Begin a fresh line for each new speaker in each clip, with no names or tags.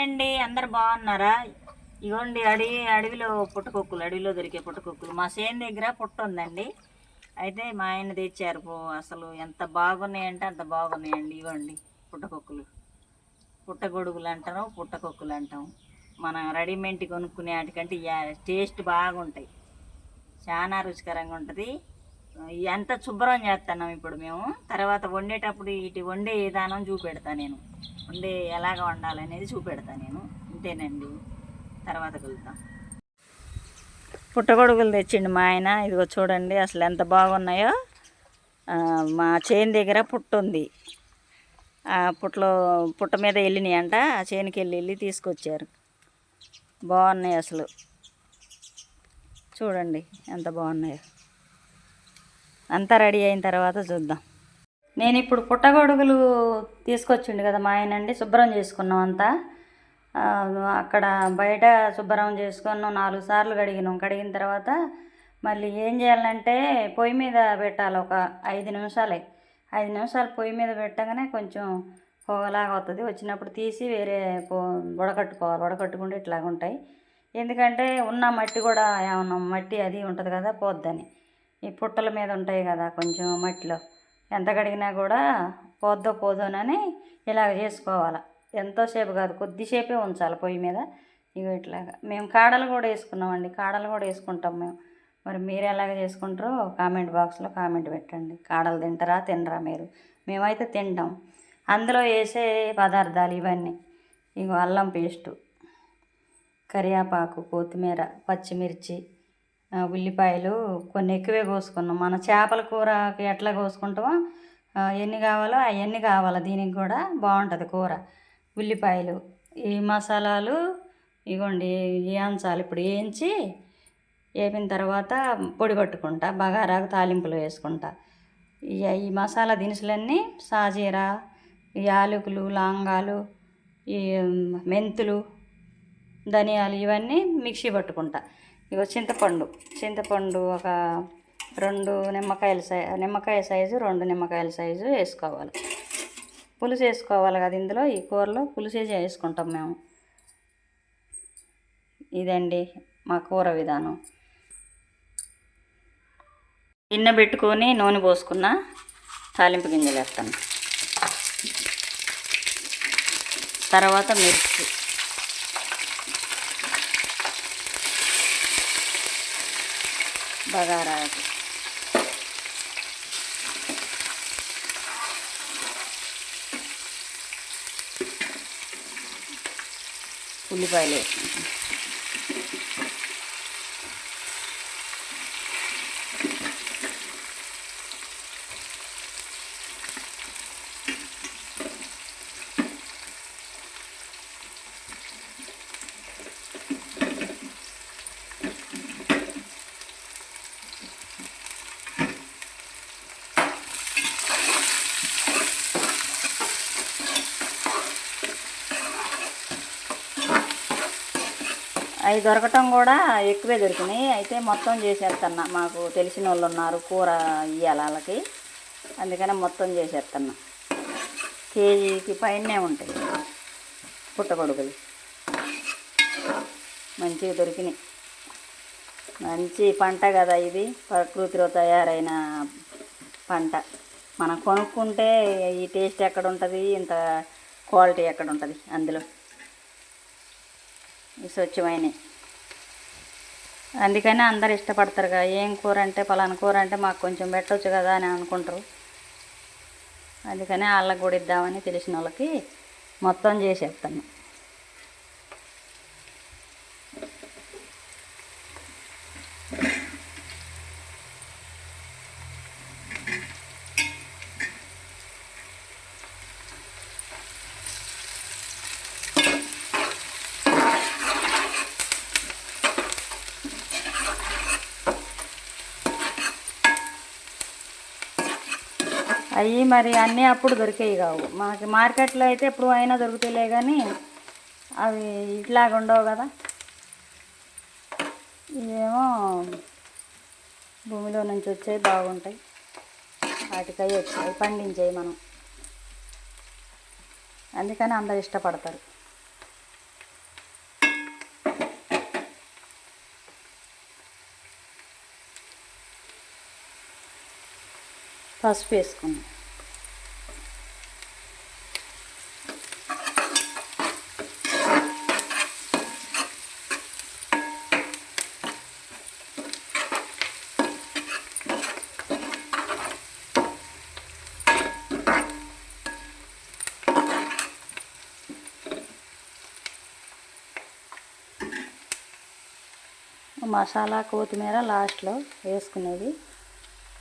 అండి, అందరు బాగున్నారా? ఇగోండి అడవిలో పుట్టకొక్కులు, అడవిలో దొరికే పుట్టకొక్కులు. మా చేను దగ్గర పుట్ట ఉందండి. అయితే మా ఆయన తెచ్చారు. అసలు ఎంత బాగున్నాయంటే అంత బాగున్నాయండి. ఇగోండి పుట్టకొక్కులు, పుట్టగొడుగులు అంటారు, పుట్టకొక్కులు అంటాం. మనం రెడీమేడ్ కొనుక్కునే వాటికంటే టేస్ట్ బాగుంటాయి, చాలా రుచికరంగా ఉంటుంది. ఎంత శుభ్రం చేస్తున్నాం ఇప్పుడు మేము. తర్వాత వండేటప్పుడు వండే విధానం చూపెడతా నేను. ఎలాగ వండాలనేది చూపెడతా నేను. అంతేనండి, తర్వాత కలుద్దాం. పుట్టగొడుగులు తెచ్చిండు మా ఆయన. ఇదిగో చూడండి అసలు ఎంత బాగున్నాయో. మా చేను దగ్గర పుట్ట ఉంది. ఆ పుట్ట మీద వెళ్ళినాయి అంట. ఆ చేనుకి వెళ్ళి తీసుకొచ్చారు. బాగున్నాయి అసలు. చూడండి ఎంత బాగున్నాయో. అంతా రెడీ అయిన తర్వాత చూద్దాం. నేను ఇప్పుడు పుట్టగొడుగులు తీసుకొచ్చిండు కదా మా ఆయన అండి, శుభ్రం చేసుకున్నాం అంతా. అక్కడ బయట శుభ్రం చేసుకున్నాం, 4 సార్లు కడిగినాం. కడిగిన తర్వాత మళ్ళీ ఏం చేయాలంటే పొయ్యి మీద పెట్టాలి. ఒక 5 నిమిషాలే. 5 నిమిషాలు పొయ్యి మీద పెట్టగానే కొంచెం పొగలాగా వస్తుంది. వచ్చినప్పుడు తీసి వేరే వడకట్టుకోవాలి. వడకట్టుకుంటే ఇట్లాగ ఉంటాయి. ఎందుకంటే ఉన్న మట్టి కూడా ఏమన్నా మట్టి అది ఉంటుంది కదా, పోద్దని. ఈ పుట్టల మీద ఉంటాయి కదా కొంచెం మట్టిలో, ఎంత కడిగినా కూడా పోదోనని ఇలాగ చేసుకోవాలి. ఎంతోసేపు కాదు, కొద్దిసేపే ఉంచాలి పొయ్యి మీద. ఇవి ఇట్లాగా మేము కాడలు కూడా వేసుకున్నామండి. కాడలు కూడా వేసుకుంటాం మేము. మరి మీరు ఎలాగ చేసుకుంటారో కామెంట్ బాక్స్లో కామెంట్ పెట్టండి. కాడలు తినరా మీరు? మేమైతే తింటాం. అందులో వేసే పదార్థాలు ఇవన్నీ. ఇగో అల్లం పేస్టు, కరివేపాకు, కొత్తిమీర, పచ్చిమిర్చి, ఉల్లిపాయలు కొన్ని ఎక్కువే కోసుకున్నాం. మన చేపల కూరకి ఎట్లా కోసుకుంటామో ఎన్ని కావాలో అవన్నీ కావాలి. దీనికి కూడా బాగుంటుంది కూర. ఉల్లిపాయలు, ఈ మసాలాలు ఇగోండి వేయించాలి. ఇప్పుడు వేపిన తర్వాత పొడి పట్టుకుంటా, బగారాకు తాలింపులు వేసుకుంటా. ఈ మసాలా దినుసులన్నీ సాజీరా, యాలకులు, లవంగాలు, ఈ మెంతులు, ధనియాలు ఇవన్నీ మిక్సీ పట్టుకుంటా. ఇగో చింతపండు ఒక 2 నిమ్మకాయ సైజు 2 నిమ్మకాయల సైజు వేసుకోవాలి. పులుసు వేసుకోవాలి కదా ఇందులో. ఈ కూరలో పులుసు వేసుకుంటాం మేము. ఇదండి మా కూర విధానం. గిన్నె పెట్టుకొని నూనె పోసుకున్న తాలింపు గింజలు వేస్తాను. తర్వాత మిర్చి, బగారాకు, ఉల్లిపాయలు వేసుకుంటాం. అవి దొరకటం కూడా ఎక్కువే దొరికినాయి. అయితే మొత్తం చేసేస్తున్నా. మాకు తెలిసిన వాళ్ళు ఉన్నారు కూర ఇవ్వాలి వాళ్ళకి, అందుకని మొత్తం చేసేస్తున్నా. కేజీకి పైనే ఉంటాయి పుట్టగొడుగులు. మంచిగా దొరికినాయి. మంచి పంట కదా ఇది, ప్రకృతిలో తయారైన పంట. మనం కొనుక్కుంటే ఈ టేస్ట్ ఎక్కడ ఉంటుంది, ఇంత క్వాలిటీ ఎక్కడ ఉంటుంది అందులో. స్వచ్ఛమైనవి. అందుకని అందరు ఇష్టపడతారుగా. ఏం కూర అంటే పలానా కూర అంటే మాకు కొంచెం పెట్టవచ్చు కదా అని అనుకుంటారు. అందుకని వాళ్ళకి కూడా ఇద్దామని తెలిసిన వాళ్ళకి మొత్తం చేసేస్తాను. అవి మరి అన్నీ అప్పుడు దొరికేవి కావు. మనకి మార్కెట్లో అయితే ఎప్పుడు అయినా దొరుకుతాయిలే, కానీ అవి ఇట్లాగ ఉండవు కదా. ఇవేమో భూమిలో నుంచి వచ్చేవి బాగుంటాయి. వాటికై వచ్చాయి పండించేవి మనం. అందుకని అందరు ఇష్టపడతారు. పసుపు వేసుకున్నాం. మసాలా కొత్తిమీర లాస్ట్లో వేసుకునేది.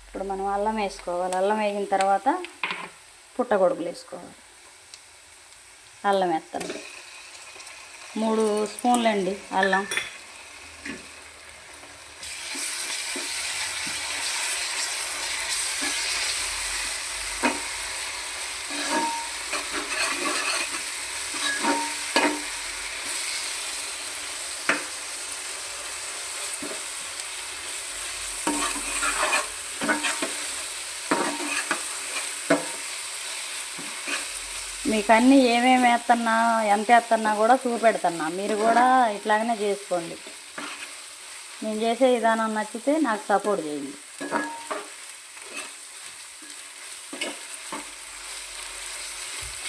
ఇప్పుడు మనం అల్లం వేసుకోవాలి. అల్లం వేగిన తర్వాత పుట్టగొడుగులు వేసుకోవాలి. అల్లం వేస్తాను 3 స్పూన్లండి అల్లం. మీకు అన్నీ ఏమేమి వేస్తున్నా ఎంత వేస్తున్నా కూడా చూపెడుతున్నా. మీరు కూడా ఇట్లాగనే చేసుకోండి. నేను చేసే విధానం నచ్చితే నాకు సపోర్ట్ చేయండి.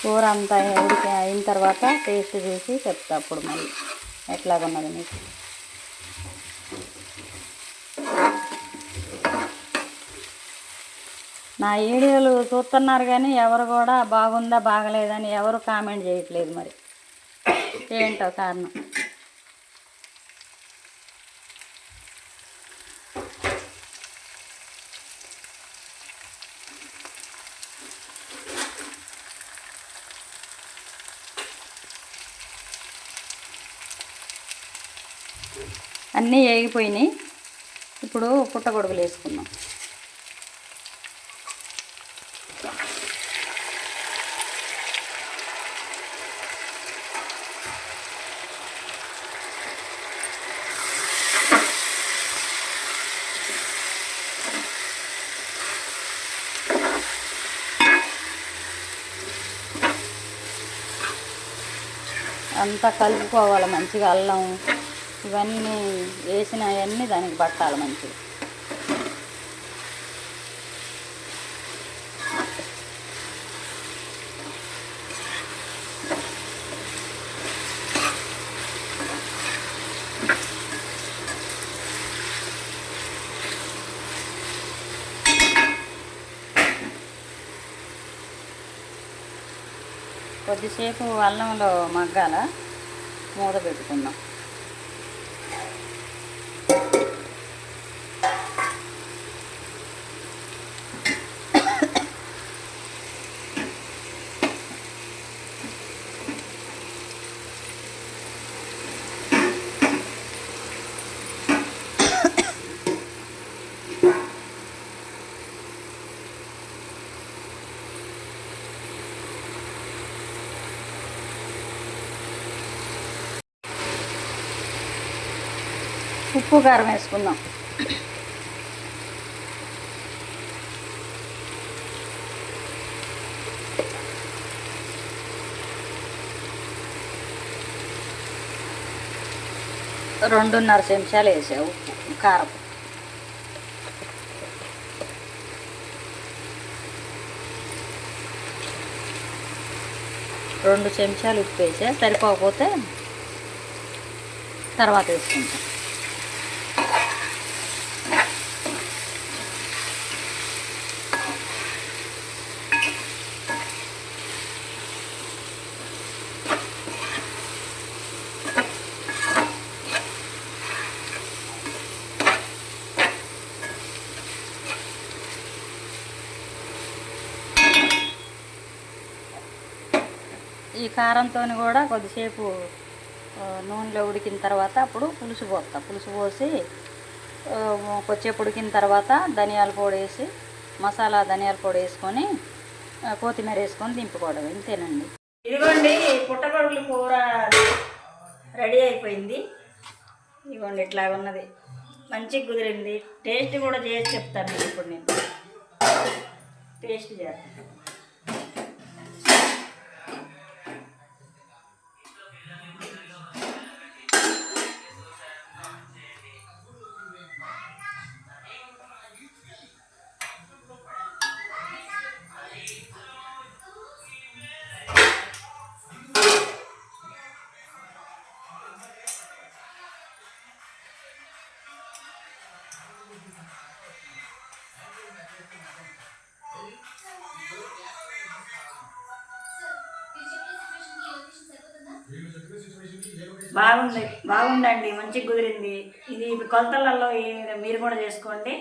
కూర అంతా ఉడికి అయిన తర్వాత టేస్ట్ చేసి చెప్తా అప్పుడు మళ్ళీ ఎట్లాగున్నది మీకు. నా వీడియోలు చూస్తున్నారు కానీ ఎవరు కూడా బాగుందా బాగలేదని ఎవరు కామెంట్ చేయట్లేదు. మరి ఏంటో కారణం. అన్నీ వేగిపోయినాయి. ఇప్పుడు పుట్టగొడుగులు వేసుకుందాం. అంతా కలుపుకోవాలి మంచిగా. అల్లం ఇవన్నీ వేసినవన్నీ దానికి పట్టాలి మంచిగా. కొద్దిసేపు అల్లంలో మగ్గాల మూత పెట్టుకుందాం. ఉప్పు కారం వేసుకుందాం. రెండున్నర చెంచాలు వేసా ఉప్పు కారం. రెండు చెంచాలు ఉప్పు వేసా. సరిపోకపోతే తర్వాత వేసుకుంటాం. ఈ కారంతో కూడా కొద్దిసేపు నూనెలో ఉడికిన తర్వాత అప్పుడు పులుసు పోస్తా. పులుసు పోసి కొద్దిసేపు ఉడికిన తర్వాత ధనియాల పొడి వేసి మసాలా ధనియాల పొడి వేసుకొని కొత్తిమీర వేసుకొని దింపుకోవడం. ఇంతేనండి. ఇదిగోండి పుట్టగొడుగుల కూర రెడీ అయిపోయింది. ఇదిగోండి ఇట్లా ఉన్నది. మంచిగా కుదిరింది. టేస్ట్ కూడా చేసి చెప్తాను. ఇప్పుడు నేను టేస్ట్ చేస్తాను. బాగుందండి, మంచిగా కుదిరింది. ఇది కొలతలలో మీరు కూడా చేసుకోండి,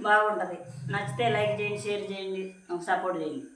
బాగుంటుంది. నచ్చితే లైక్ చేయండి, షేర్ చేయండి, సపోర్ట్ చేయండి.